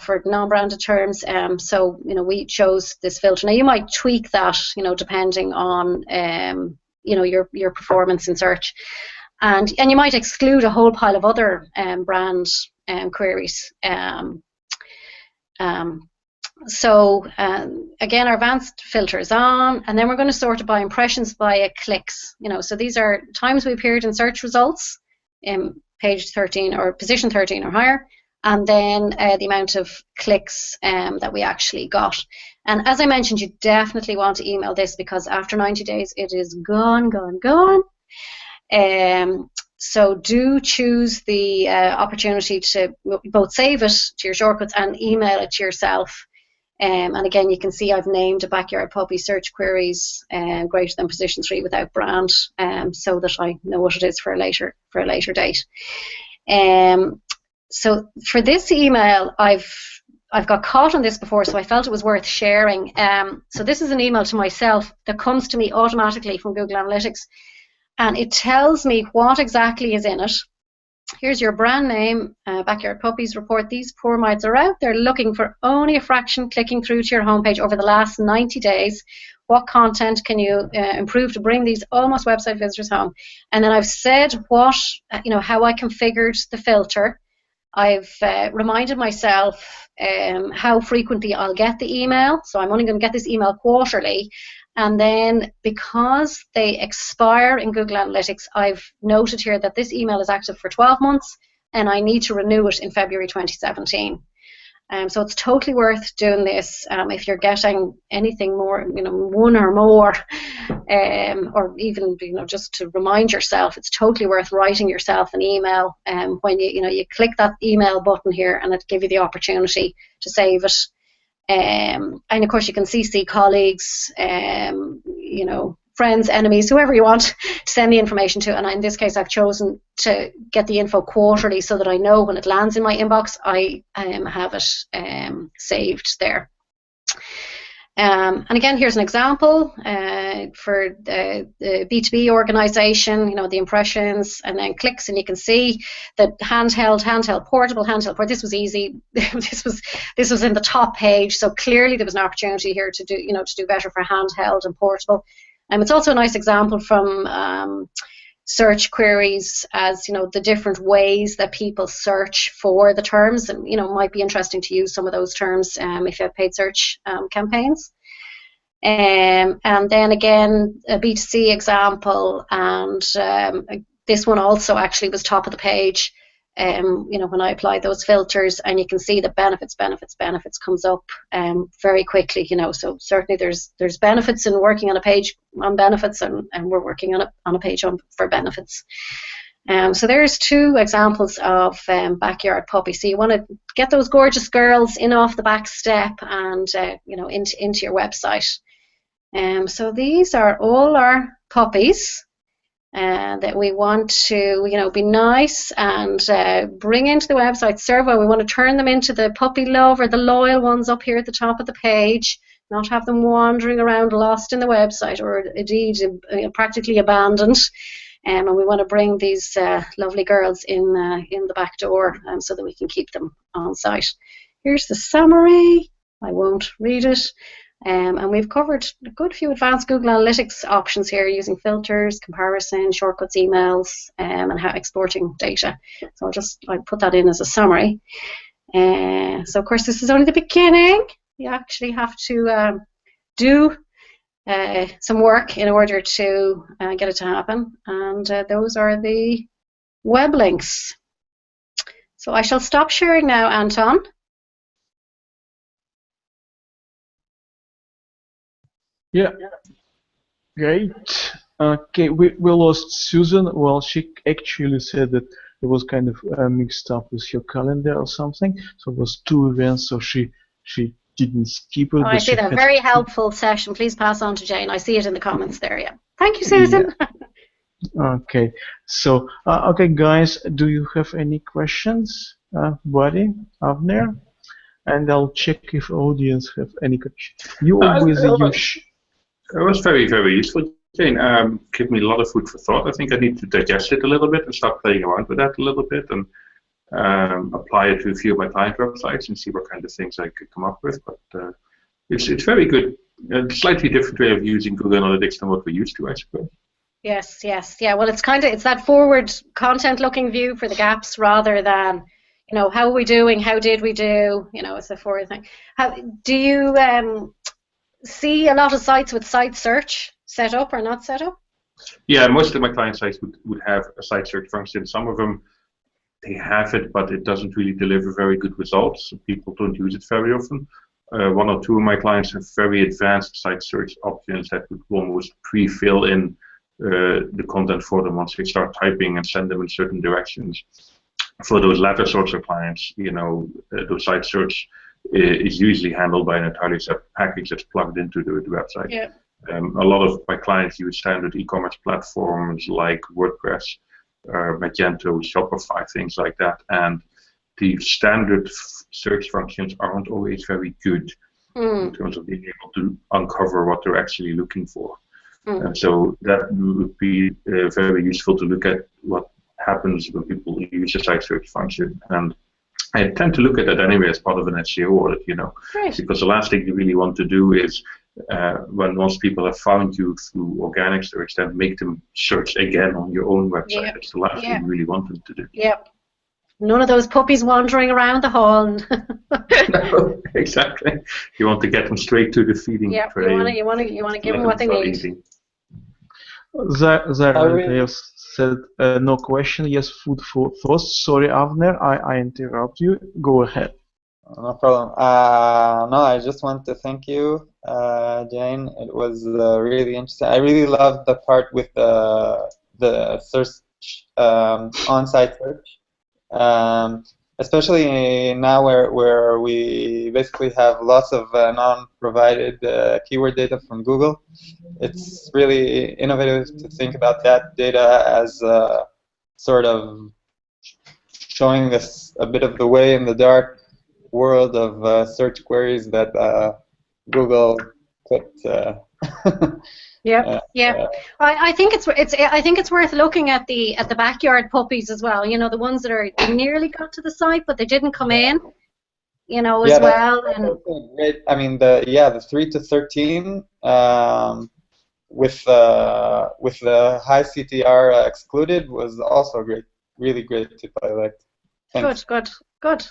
S2: for non-branded terms. So we chose this filter. Now you might tweak that, depending on your performance in search, and you might exclude a whole pile of other brand queries. So again, our advanced filter is on, and then we're going to sort it by impressions via clicks. So these are times we appeared in search results in page 13 or position 13 or higher, and then the amount of clicks that we actually got. And as I mentioned, you definitely want to email this, because after 90 days it is gone. So do choose the opportunity to both save it to your shortcuts and email it to yourself. And again, you can see I've named a backyard puppy search queries greater than position 3 without brand, so that I know what it is for a later date. So for this email, I've got caught on this before, so I felt it was worth sharing. So this is an email to myself that comes to me automatically from Google Analytics, and it tells me what exactly is in it. Here's your brand name, Backyard Puppies report. These poor mites are out there looking for only a fraction clicking through to your homepage over the last 90 days. What content can you improve to bring these almost website visitors home? And then I've said how I configured the filter. I've reminded myself how frequently I'll get the email. So I'm only going to get this email quarterly. And then because they expire in Google Analytics, I've noted here that this email is active for 12 months and I need to renew it in February 2017. So it's totally worth doing this if you're getting anything more, 1 or more, or even, just to remind yourself, it's totally worth writing yourself an email when you click that email button here, and it gives you the opportunity to save it. And of course you can CC colleagues, friends, enemies, whoever you want to send the information to. And in this case, I've chosen to get the info quarterly so that I know when it lands in my inbox, I have it saved there. And again, here's an example for the B2B organization, the impressions and then clicks, and you can see that handheld, portable. This was easy. this was in the top page, so clearly there was an opportunity here to do better for handheld and portable. It's also a nice example from search queries, as the different ways that people search for the terms, and it might be interesting to use some of those terms if you have paid search campaigns. And then again, a B2C example, and this one also actually was top of the page. When I applied those filters, and you can see the benefits comes up very quickly. So certainly there's benefits in working on a page on benefits, and we're working on a page for benefits. So there's 2 examples of backyard puppies. So you want to get those gorgeous girls in off the back step and into your website. So these are all our puppies that we want to be nice and bring into the website server. We want to turn them into the puppy love, or the loyal ones up here at the top of the page, not have them wandering around lost in the website, or indeed practically abandoned. And we want to bring these lovely girls in the back door so that we can keep them on site. Here's the summary. I won't read it. And we've covered a good few advanced Google Analytics options here, using filters, comparison, shortcuts, emails, and how exporting data. So I'll put that in as a summary. So of course this is only the beginning. You actually have to do some work in order to get it to happen. And those are the web links. So I shall stop sharing now, Anton.
S1: Yeah. Great. Okay, we lost Susan. Well, she actually said that it was kind of mixed up with her calendar or something. So it was 2 events, so she didn't skip it.
S2: Oh, I see that. Very helpful session. Please pass on to Jane. I see it in the comments there, yeah. Thank you, Susan.
S1: Yeah. Okay, so, okay, guys, do you have any questions? Buddy, Avner? And I'll check if audience have any questions. You always use...
S4: It was very, very useful, Jane. Give me a lot of food for thought. I think I need to digest it a little bit and start playing around with that a little bit and apply it to a few of my client websites and see what kind of things I could come up with. But it's very good. A slightly different way of using Google Analytics than what we're used to, I suppose.
S2: Yes, yeah. Well, it's that forward content-looking view for the gaps rather than, how are we doing? How did we do? It's a forward thing. Do you see a lot of sites with site search set up or not set up?
S4: Yeah, most of my client sites would have a site search function. Some of them, they have it, but it doesn't really deliver very good results. People don't use it very often. 1 or 2 of my clients have very advanced site search options that would almost pre-fill in the content for them once they start typing and send them in certain directions. For those latter sorts of clients, those site search is usually handled by an entirely separate package that's plugged into the website.
S2: Yeah.
S4: A lot of my clients use standard e-commerce platforms like WordPress, Magento, Shopify, things like that, and the standard search functions aren't always very good in terms of being able to uncover what they're actually looking for. And so that would be very useful to look at what happens when people use the site search function. And I tend to look at that anyway as part of an SEO audit,
S2: Right.
S4: Because the last thing you really want to do is, when most people have found you through organic search, then make them search again on your own website.
S2: Yeah.
S4: That's the last thing you really want them to do.
S2: Yep. None of those puppies wandering around the hall.
S4: No, exactly. You want to get them straight to the feeding tray.
S2: You want to give them what they need.
S4: Eating.
S1: Zara said no question. Yes, food for thought. Sorry, Avner, I interrupt you. Go ahead.
S5: No problem. No, I just want to thank you, Jane. It was really interesting. I really loved the part with the search, on-site search, especially now where we basically have lots of non-provided keyword data from Google. It's really innovative to think about that data as sort of showing us a bit of the way in the dark world of search queries that Google put.
S2: Yeah. I think it's worth looking at the backyard puppies as well. The ones that they nearly got to the site but they didn't come in. As well.
S5: That's great. I mean, the 3 to 13 with the high CTR excluded was also great. Really great tip. I liked. Thanks.
S2: Good.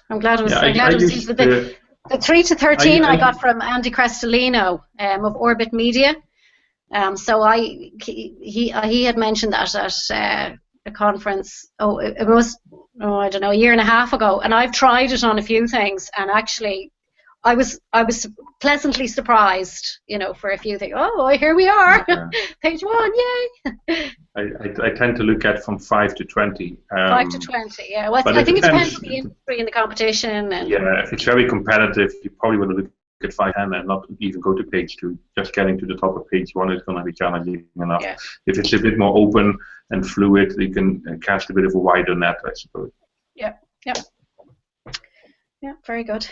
S2: I'm glad it was. The 3 to 13 I got from Andy Crestelino of Orbit Media. So he had mentioned that at a conference. It was I don't know, a year and a half ago, and I've tried it on a few things, and actually I was pleasantly surprised, for a few things. Oh, here we are, page 1, yay!
S4: I tend to look at from 5 to 20.
S2: 5 to 20, yeah. Well, I think it depends on the industry and the competition. And
S4: yeah, if it's very competitive, you probably want to look at 5 and not even go to page 2. Just getting to the top of page 1 is going to be challenging enough. Yeah. If it's a bit more open and fluid, you can cast a bit of a wider net, I suppose.
S2: Yeah, very good.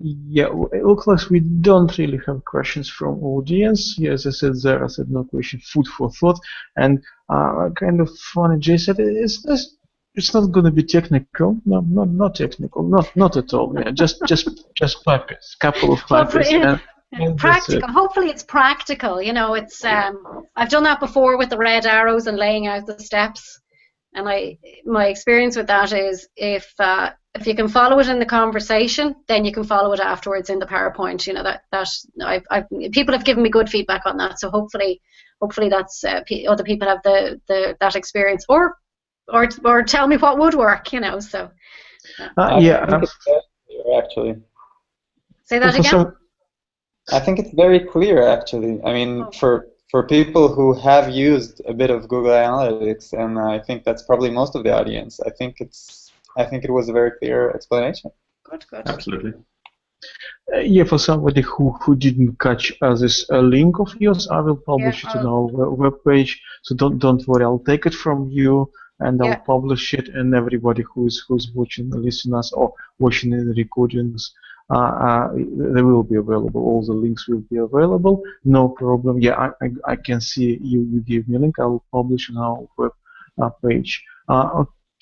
S1: Yeah, it looks like we don't really have questions from audience. Yeah, as I said, Zara said no question, food for thought. And kind of funny, Jay said, it's not going to be technical. No, not technical, not at all. Yeah, just puppies, couple of puppies.
S2: And practical. Hopefully it's practical. It's I've done that before with the red arrows and laying out the steps. And my experience with that is if you can follow it in the conversation, then you can follow it afterwards in the PowerPoint. People have given me good feedback on that. So hopefully that's other people have that experience, or tell me what would work. So.
S5: I think it's actually.
S2: Say that again.
S5: I think it's very clear, actually. I mean, for people who have used a bit of Google Analytics, and I think that's probably most of the audience, I think it was a very clear explanation.
S2: Good.
S4: Absolutely.
S1: Yeah, for somebody who didn't catch this link of yours, I will publish it on our webpage. So don't worry, I'll take it from you and I'll publish it, and everybody who's watching, listening us, or watching the recordings, they will be available. All the links will be available. No problem. Yeah, I can see you gave me a link. I will publish on our web page.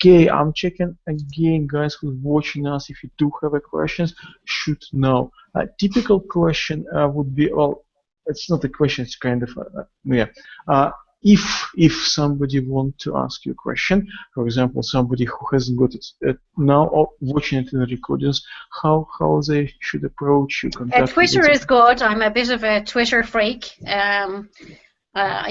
S1: Okay, I'm checking again, guys who's watching us. If you do have a questions, should know. A typical question would be, well, it's not a question. It's kind of if somebody want to ask you a question, for example, somebody who hasn't got it now or watching it in the recordings, how they should approach you?
S2: Twitter is good. I'm a bit of a Twitter freak. I'm at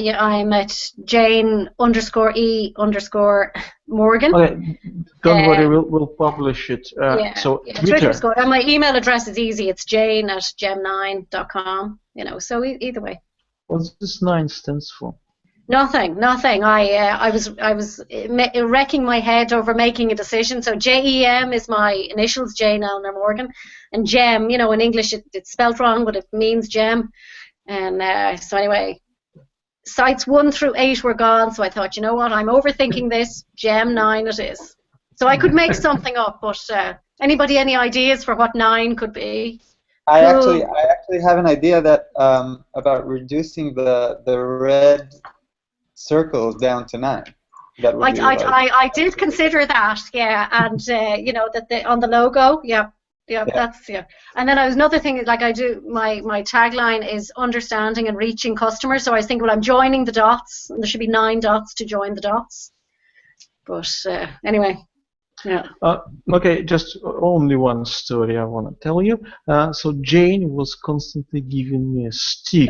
S2: Jane_E_Morgan.
S1: Okay, don't worry, we'll publish it. So
S2: Twitter's good. And my email address is easy. It's jane@gem9.com. So either way.
S1: What's this 9 stands for?
S2: Nothing. I was wrecking my head over making a decision. So JEM is my initials, Jane Eleanor Morgan, and gem. In English it's spelled wrong, but it means gem. And so anyway. Sites 1 through 8 were gone, so I thought, you know what, I'm overthinking this. Gem 9 it is. So I could make something up, but anybody any ideas for what 9 could be?
S5: I actually have an idea that about reducing the red circles down to 9. That would be
S2: I did consider that, and that on the logo, that's And then another thing, like I do, my tagline is understanding and reaching customers. So I was thinking, well, I'm joining the dots, and there should be 9 dots to join the dots. But anyway,
S1: okay, just only one story I want to tell you. So Jane was constantly giving me a stick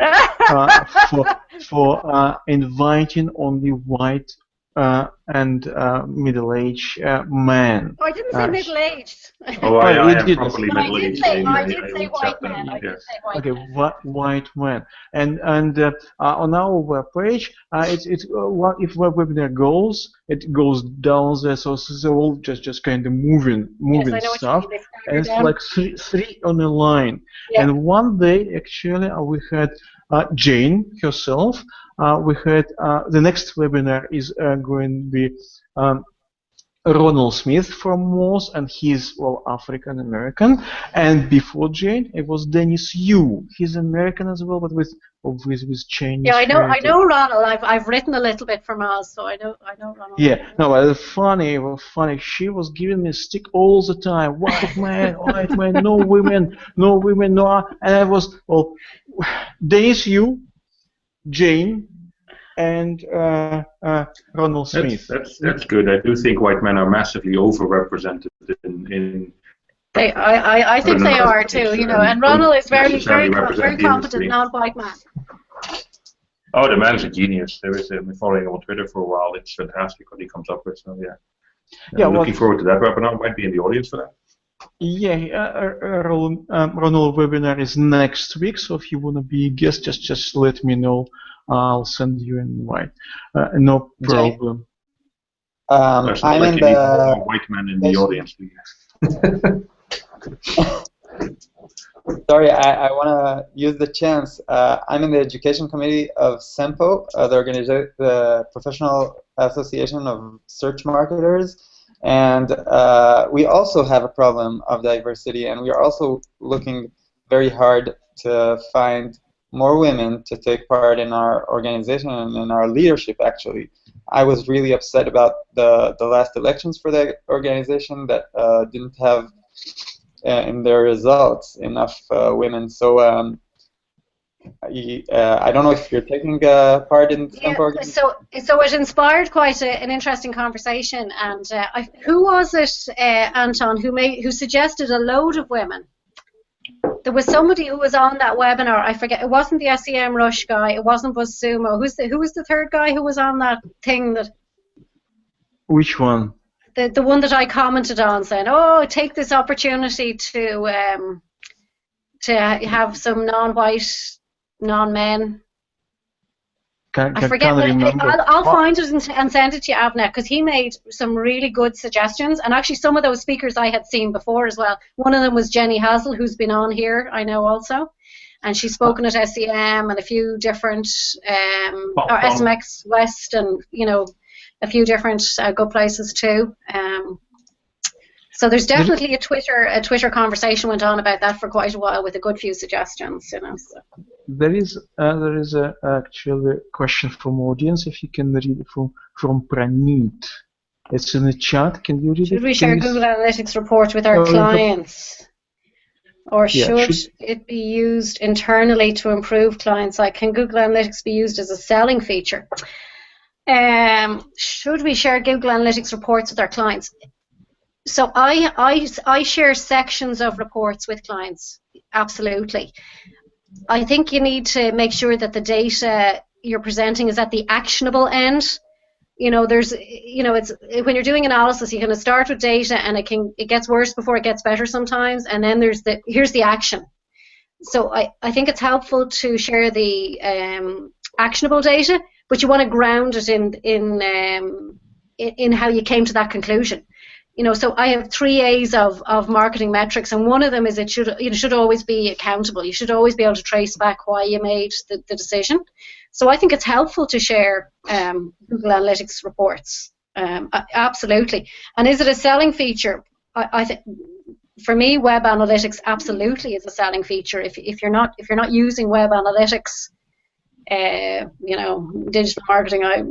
S1: for inviting only white and middle-aged men.
S2: Oh, I didn't say middle-aged.
S4: I am properly middle-aged.
S2: I did say white men.
S1: Okay, white men. And on our web page, if web webinar goes, it goes down there. So they're all just kind of moving stuff. And it's like three on a line. Yeah. And one day, actually, we had Jane herself. We had the next webinar is going to be Ronald Smith from Moss, and he's African American. And before Jane, it was Dennis Yu. He's American as well, but with Chinese.
S2: Yeah, I know Ronald. I've written a little bit for Moss, so I know Ronald.
S1: Yeah, no, but funny. She was giving me a stick all the time. White man, no women, no. And I was Dennis Yu, Jane, and Ronald Smith.
S4: That's good. I do think white men are massively overrepresented in
S2: I think they are too. And Ronald is very competent non-white man.
S4: Oh, the man is a genius. I've been following him on Twitter for a while. It's fantastic what he comes up with. So I'm looking forward to that webinar. Might be in the audience for that.
S1: Yeah, Ronald webinar is next week. So if you want to be a guest, just let me know. I'll send you an invite. No problem.
S5: I'm in the
S4: white man in the audience.
S5: Sorry, I want to use the chance. I'm in the education committee of SEMPO, the Professional Association of Search Marketers, and we also have a problem of diversity, and we are also looking very hard to find more women to take part in our organization and in our leadership, actually. I was really upset about the last elections for the organization that didn't have in their results enough women. So I don't know if you're taking part in some organization.
S2: So it inspired quite an interesting conversation. And who was it, Anton, who suggested a load of women? There was somebody who was on that webinar. I forget. It wasn't the SEM Rush guy. It wasn't BuzzSumo. Who was the third guy who was on that thing?
S1: Which one?
S2: The one that I commented on, saying, "Oh, take this opportunity to to have some non-white, non-men. I forget. I'll find it and send it to you, Avna, because he made some really good suggestions. And actually, some of those speakers I had seen before as well. One of them was Jenny Hazel, who's been on here, I know also. And she's spoken at SEM and a few different, or SMX West, and a few different good places too. So there's definitely a Twitter conversation went on about that for quite a while with a good few suggestions. So.
S1: There is actually a question from audience. If you can read it from Praneet, it's in the chat. Can you read it?
S2: Should we share Google Analytics reports with our clients, or should it be used internally to improve client site? Can Google Analytics be used as a selling feature? Should we share Google Analytics reports with our clients? So I share sections of reports with clients. Absolutely. I think you need to make sure that the data you're presenting is at the actionable end. It's when you're doing analysis, you're going to start with data, and it gets worse before it gets better sometimes. And then here's the action. So I think it's helpful to share the actionable data, but you want to ground it in how you came to that conclusion. So I have 3 A's of marketing metrics, and one of them is it should always be accountable. You should always be able to trace back why you made the decision. So I think it's helpful to share Google Analytics reports. Absolutely. And is it a selling feature? I think for me, web analytics absolutely is a selling feature. If you're not using web analytics, digital marketing, I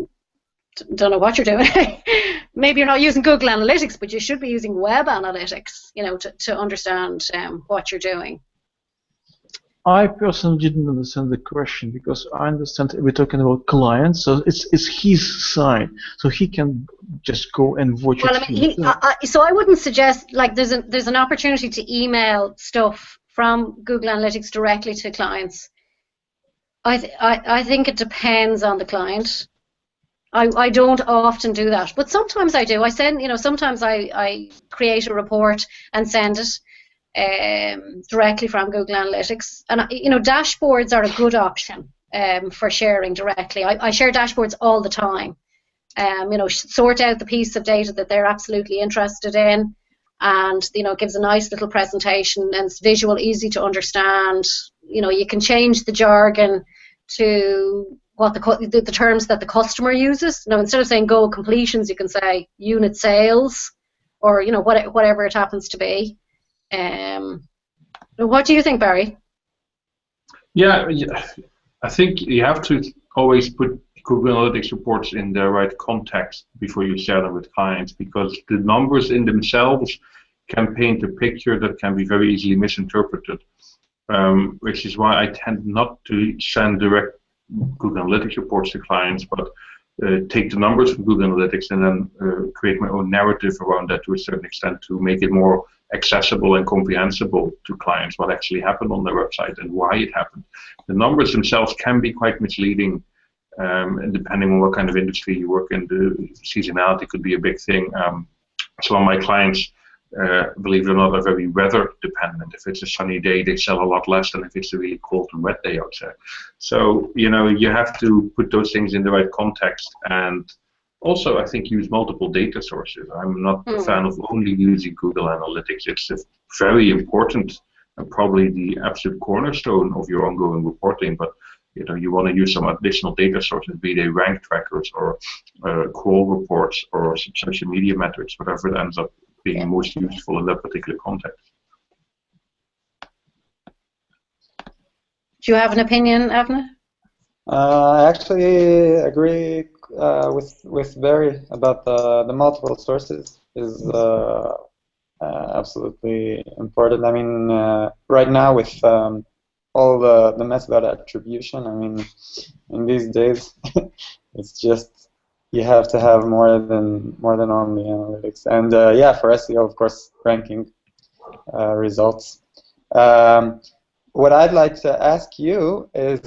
S2: don't know what you're doing. Maybe you're not using Google Analytics, but you should be using web analytics, to understand what you're doing.
S1: I personally didn't understand the question, because I understand we're talking about clients, so it's his side, so he can just go and watch it.
S2: So I wouldn't suggest, there's an opportunity to email stuff from Google Analytics directly to clients. I think it depends on the client. I don't often do that, but sometimes I do. I send, sometimes I create a report and send it directly from Google Analytics. And dashboards are a good option for sharing directly. I share dashboards all the time. Sort out the piece of data that they're absolutely interested in, and gives a nice little presentation, and it's visual, easy to understand. You can change the jargon to what the terms that the customer uses. Instead of saying goal completions, you can say unit sales, or whatever it happens to be. What do you think, Barry?
S4: Yeah, I think you have to always put Google Analytics reports in the right context before you share them with clients, because the numbers in themselves can paint a picture that can be very easily misinterpreted, which is why I tend not to send direct Google Analytics reports to clients, but take the numbers from Google Analytics and then create my own narrative around that to a certain extent, to make it more accessible and comprehensible to clients what actually happened on their website and why it happened. The numbers themselves can be quite misleading, and depending on what kind of industry you work in. The seasonality could be a big thing. Some of my clients, believe it or not, are very weather dependent. If it's a sunny day, they sell a lot less than if it's a really cold and wet day outside. So, you have to put those things in the right context, and also I think use multiple data sources. I'm not a fan of only using Google Analytics. It's very important and probably the absolute cornerstone of your ongoing reporting, but you want to use some additional data sources, be they rank trackers or crawl reports or social media metrics, whatever it ends up being most useful in that particular context.
S2: Do you have an opinion, Avna?
S5: I actually agree with Barry about the multiple sources is absolutely important. I mean, right now with all the mess about attribution, I mean, in these days, it's just you have to have more than only analytics. And yeah, for SEO, of course, ranking results. What I'd like to ask you is,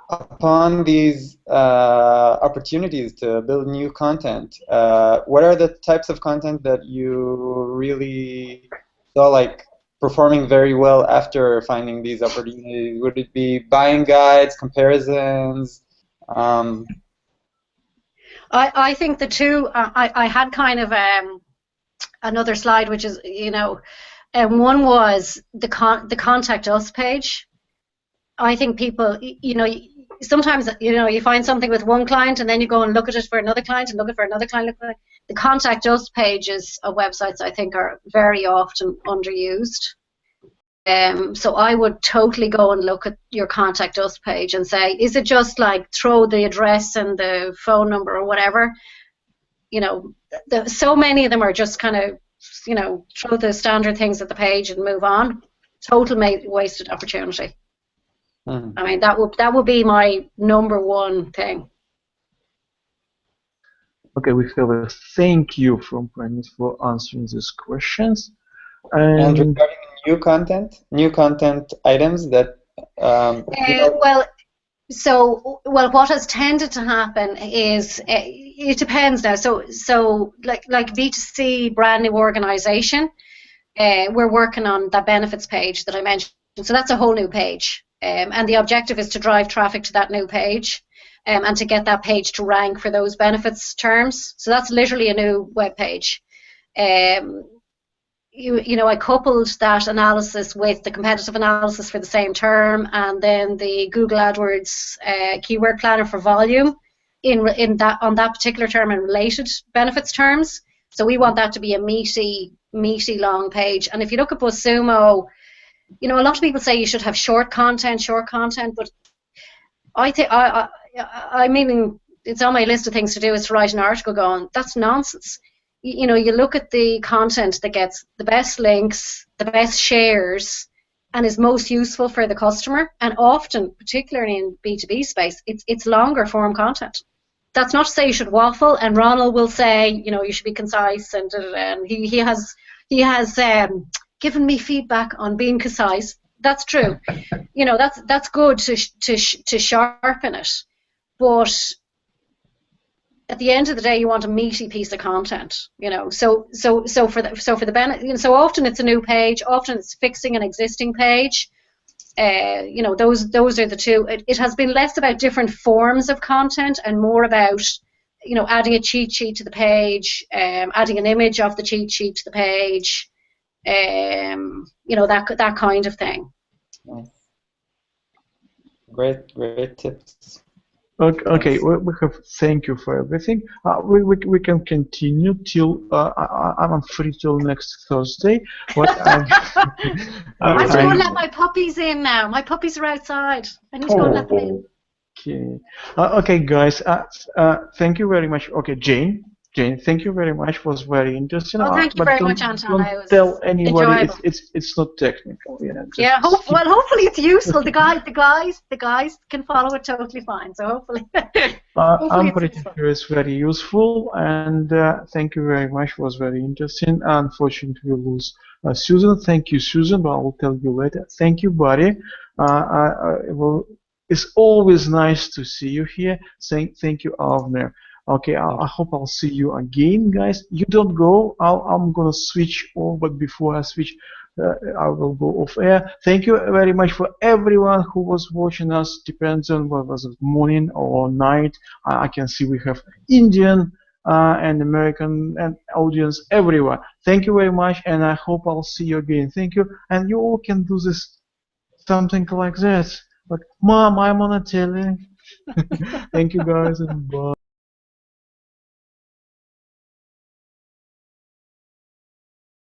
S5: upon these opportunities to build new content, what are the types of content that you really saw like performing very well after finding these opportunities? Would it be buying guides, comparisons?
S2: I think the two. I had kind of another slide, which is, one was the contact us page. I think people, sometimes, you find something with one client and then you go and look at it for another client and look at it for another client. The contact us pages of websites, I think, are very often underused. So I would totally go and look at your contact us page and say, is it just like throw the address and the phone number or whatever? So many of them are just kind of, throw the standard things at the page and move on. Total wasted opportunity.
S5: Mm-hmm.
S2: I mean, that would be my number one thing.
S1: Okay, we have a thank you from Premise for answering these questions.
S5: And regarding new content items that
S2: what has tended to happen is it depends now. So like B2C, brand new organization, we're working on that benefits page that I mentioned. So that's a whole new page, and the objective is to drive traffic to that new page, and to get that page to rank for those benefits terms. So that's literally a new web page. I coupled that analysis with the competitive analysis for the same term, and then the Google AdWords keyword planner for volume on that particular term and related benefits terms. So we want that to be a meaty long page. And if you look at BuzzSumo, a lot of people say you should have short content, but I think I mean it's on my list of things to do is to write an article going, that's nonsense. You look at the content that gets the best links, the best shares, and is most useful for the customer. And often, particularly in B2B space, it's longer form content. That's not to say you should waffle. And Ronald will say, you should be concise, and he has given me feedback on being concise. That's true. That's good to sharpen it, but at the end of the day, you want a meaty piece of content, So for the benefit, so often it's a new page, often it's fixing an existing page. Those are the two. It has been less about different forms of content and more about, adding a cheat sheet to the page, adding an image of the cheat sheet to the page, that kind of thing.
S5: Great tips.
S1: Okay, we have thank you for everything. We can continue till I'm free till next Thursday.
S2: I have to go and let my puppies in now. My puppies are outside. I need to go and let them in.
S1: Okay. Okay, guys. Thank you very much. Okay, Jane, thank you very much. It was very interesting.
S2: Oh, thank you very much, Anton.
S1: Don't tell anybody. It's not technical.
S2: Hopefully it's useful. The guys can follow it totally fine. So hopefully.
S1: I'm pretty sure it's very useful. And thank you very much. It was very interesting. Unfortunately, we lose Susan. Thank you, Susan. But I will tell you later. Thank you, buddy. It's always nice to see you here. Thank you, Avner. Okay, I hope I'll see you again, guys. You don't go. I'm gonna switch off, but before I switch, I will go off air. Thank you very much for everyone who was watching us. Depends on whether it was morning or night. I can see we have Indian and American and audience everywhere. Thank you very much, and I hope I'll see you again. Thank you, and you all can do this something like this. But Mom, I'm on a telly. Thank you, guys, and bye.